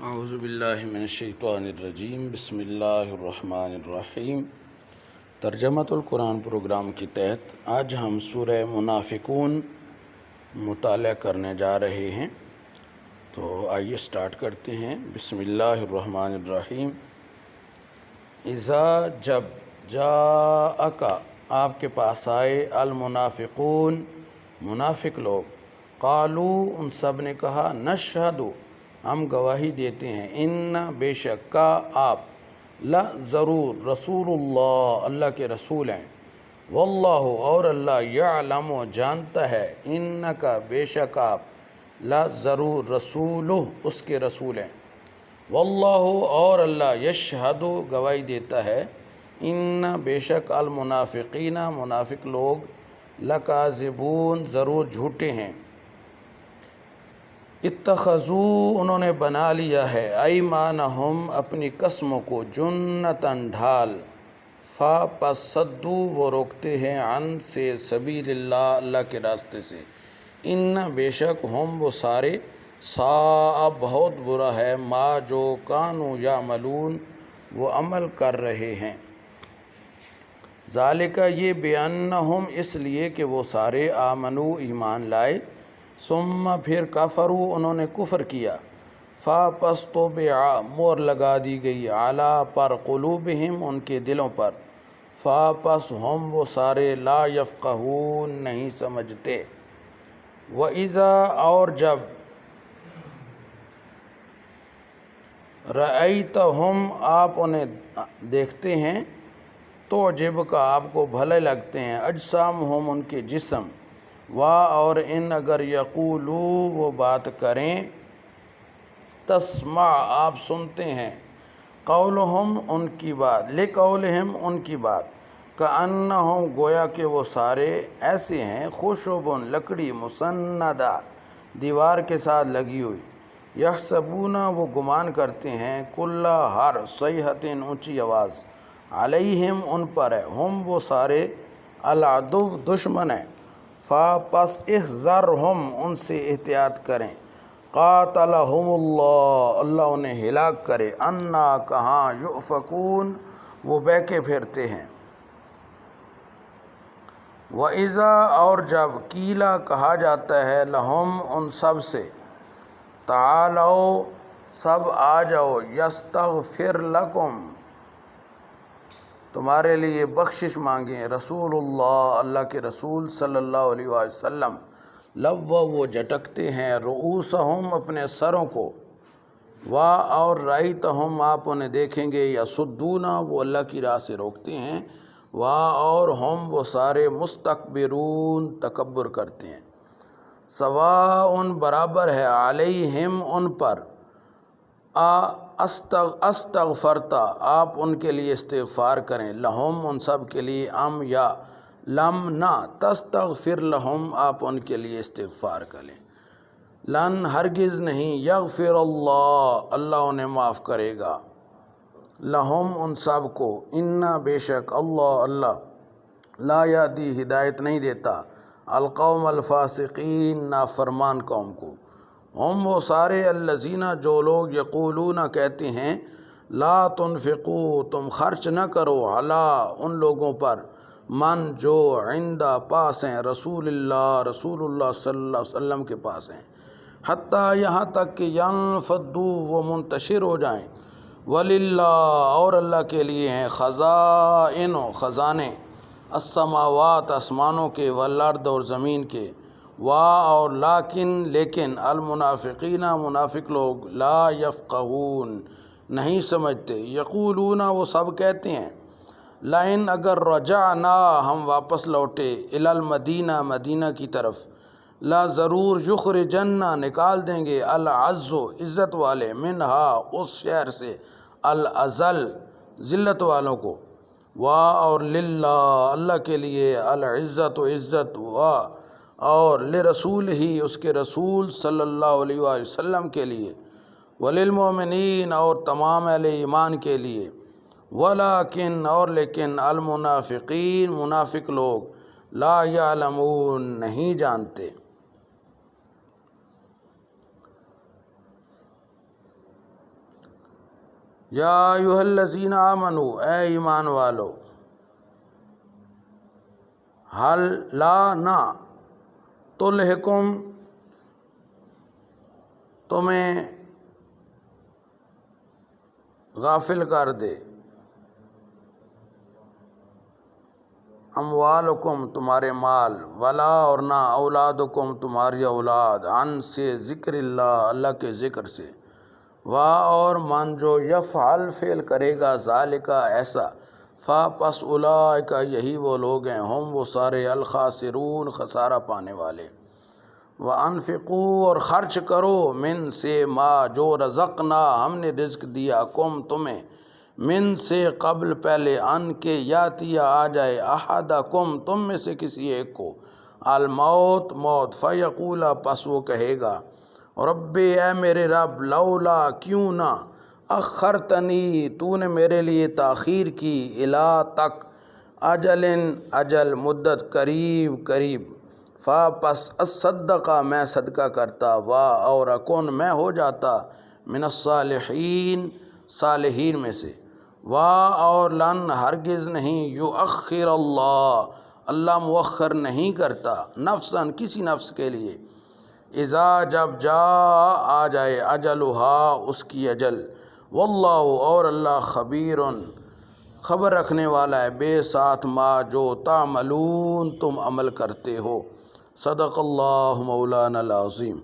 اعوذ باللہ من الشیطان الرجیم، بسم اللہ الرحمن الرحیم۔ ترجمۃ القرآن پروگرام کے تحت آج ہم سورہ منافقون مطالعہ کرنے جا رہے ہیں، تو آئیے سٹارٹ کرتے ہیں۔ بسم اللہ الرحمن الرحیم۔ اذا جب جاءک آپ کے پاس آئے المنافقون منافق لوگ، قالو ان سب نے کہا، نشہد ہم گواہی دیتے ہیں، ان بے شک کا آپ، لا ضرور رسول اللہ اللہ کے رسول ہیں، واللہ اور اللہ یعلم جانتا ہے، انکا بے شک آپ، لا ضرور رسولہ اس کے رسول ہیں، واللہ اور اللہ یشہد گواہی دیتا ہے، ان بے شک المنافقین منافق لوگ، لکاذبون ضرور جھوٹے ہیں، اتخذوا انہوں نے بنا لیا ہے، ایمانہم اپنی قسموں کو، جنتاً ڈھال، پس صدوا وہ روکتے ہیں، عن سے سبیل اللہ اللہ کے راستے سے، ان بے شک ہم وہ سارے، ساء بہت برا ہے، ما جو کانوا یعملون وہ عمل کر رہے ہیں، ذالک یہ بانہم اس لیے کہ وہ سارے آمنو ایمان لائے، ثم پھر کفروا انہوں نے کفر کیا، پس طبع مور لگا دی گئی، علی پر قلوبہم ان کے دلوں پر، پس ہم وہ سارے لا یفقہون نہیں سمجھتے، وَإِذَا اور جب رأیتہم آپ انہیں دیکھتے ہیں، تعجب کا آپ کو بھلے لگتے ہیں، اجسامہم ان کے جسم، اور ان اگر یقولو وہ بات کریں، تسمع آپ سنتے ہیں، قولہم ان کی بات، لقولہم ان کی بات، کأنہم گویا کہ وہ سارے ایسے ہیں، خشب لکڑی، مسندہ دیوار کے ساتھ لگی ہوئی، یحسبون وہ گمان کرتے ہیں، کل ہر صیحۃ اونچی آواز، علیہم ان پر ہے، ہم وہ سارے، العدو دشمن ہیں، پس احذرہم ان سے احتیاط کریں، قاتلہم اللہ اللہ انہیں ہلاک کرے، انا کہاں، یؤفکون وہ بہکے پھرتے ہیں، وَإِذَا اور جب قیلا کہا جاتا ہے، لہم ان سب سے، تعالوا سب آ جاؤ، یستغفر لکم تمہارے لیے بخشش مانگیں، رسول اللہ اللہ کے رسول صلی اللہ علیہ وسلم، لووا وہ جھٹکتے ہیں، رؤوسہم اپنے سروں کو، اور رأیتہم آپ انہیں دیکھیں گے، یصدون وہ اللہ کی راہ سے روکتے ہیں، اور ہم وہ سارے مستکبرون تکبر کرتے ہیں، سواء برابر ہے، علیہم ان پر، استغفرتا آپ ان کے لیے استغفار کریں، لہم ان سب کے لیے، یا لم نہ تستغفر لہم آپ ان کے لیے استغفار کریں، لن ہرگز نہیں، یغفر اللہ اللہ انہیں معاف کرے گا، لہم ان سب کو، انا بے شک اللہ لا یہدی ہدایت نہیں دیتا، القوم الفاسقین نافرمان قوم کو، ہم وہ سارے، الذین جو لوگ، یقولون کہتے ہیں، لا تنفقوا تم خرچ نہ کرو، علی ان لوگوں پر، من جو عند پاس ہیں، رسول اللہ صلی اللہ علیہ وسلم کے پاس ہیں، حتیٰ یہاں تک کہ ینفضوا وہ منتشر ہو جائیں، وللہ اور اللہ کے لیے ہیں، خزائن خزانے، السماوات آسمانوں کے، والارض اور زمین کے، اور لیکن المنافقین منافق لوگ، لا یفقہون نہیں سمجھتے، یقولون وہ سب کہتے ہیں، لئن اگر رجعنا ہم واپس لوٹے، الی المدینہ مدینہ کی طرف، لا ضرور یخرجن نکال دیں گے، العز عزت والے، منہا اس شہر سے، الاذل ذلت والوں کو، اور للہ اللہ کے لیے، العزت عزت، اور لرسول ہی اس کے رسول صلی اللہ علیہ وسلم کے لیے، وللمؤمنین اور تمام اہل ایمان کے لیے، ولیکن اور لیکن، المنافقین منافق لوگ، لا یعلمون نہیں جانتے، یا ایھا الذین آمنو، اے ایمان والو، حل لا نہ تلہکم تمہیں غافل کر دے، اموالکم تمہارے مال، ولا اور نہ اولادکم تمہاری اولاد، عن سے ذکر اللہ اللہ کے ذکر سے، وا اور من جو یفعل فعل کرے گا ذالکا ایسا، فا پس اولئک یہی وہ لوگ ہیں، ہم وہ سارے الخاسرون خسارہ پانے والے، وانفقوا اور خرچ کرو، من سے ما جو رزقنا ہم نے رزق دیا، کم تمہیں، من سے قبل پہلے، ان کے یاتی آ جائے، احدکم تم میں سے کسی ایک کو، الموت موت، فیقول پس وہ کہے گا، ربی اے میرے رب، لولا کیوں نہ، اخرتنی تو نے میرے لیے تاخیر کی، الا تک، اجل اجل مدت، قریب قریب، فا پس اصدقہ میں صدقہ کرتا، وا اور اکن میں ہو جاتا، من الصالحین صالحین میں سے، وا اور لن ہرگز نہیں، یؤخر اللہ مؤخر نہیں کرتا، نفساً کسی نفس کے لیے، اذا جب جا آ جائے، اجلھا اس کی اجل، واللہ اور اللہ خبیر خبر رکھنے والا ہے، بے ساتھ ما جو تعملون تم عمل کرتے ہو۔ صدق اللہ مولانا العظیم۔